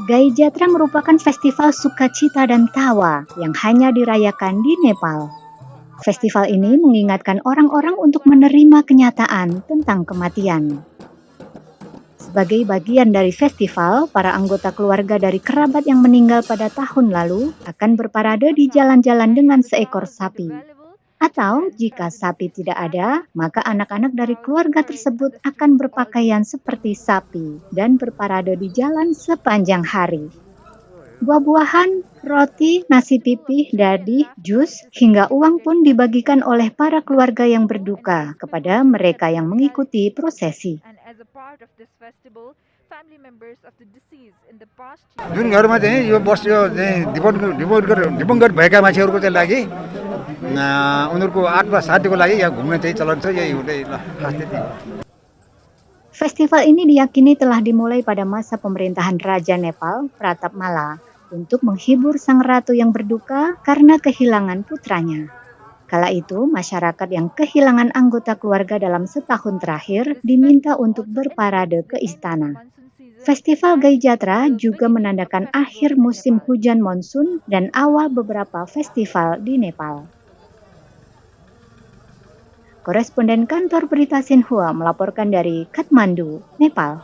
Gai Jatra merupakan festival sukacita dan tawa yang hanya dirayakan di Nepal. Festival ini mengingatkan orang-orang untuk menerima kenyataan tentang kematian. Sebagai bagian dari festival, para anggota keluarga dari kerabat yang meninggal pada tahun lalu akan berparade di jalan-jalan dengan seekor sapi. Atau jika sapi tidak ada, maka anak-anak dari keluarga tersebut akan berpakaian seperti sapi dan berparade di jalan sepanjang hari. Buah-buahan, roti, nasi pipih, dadi, jus, hingga uang pun dibagikan oleh para keluarga yang berduka kepada mereka yang mengikuti prosesi. जुन घरमा चाहिँ यो बस्यो दिवंगत भएका मान्छेहरूको चाहिँ लागि उनीहरूको आत्मा शान्तिको लागि यहाँ घुम्ने चाहिँ चलन छ यही हुँदै ल खास त्यति। Festival ini diyakini telah dimulai pada masa pemerintahan Raja Nepal, Pratap Mala, untuk menghibur sang ratu yang berduka karena kehilangan putranya. Kala itu, masyarakat yang kehilangan anggota keluarga dalam setahun terakhir diminta untuk berparade ke istana. Festival Gai Jatra juga menandakan akhir musim hujan monsun dan awal beberapa festival di Nepal. Koresponden kantor berita Xinhua melaporkan dari Kathmandu, Nepal.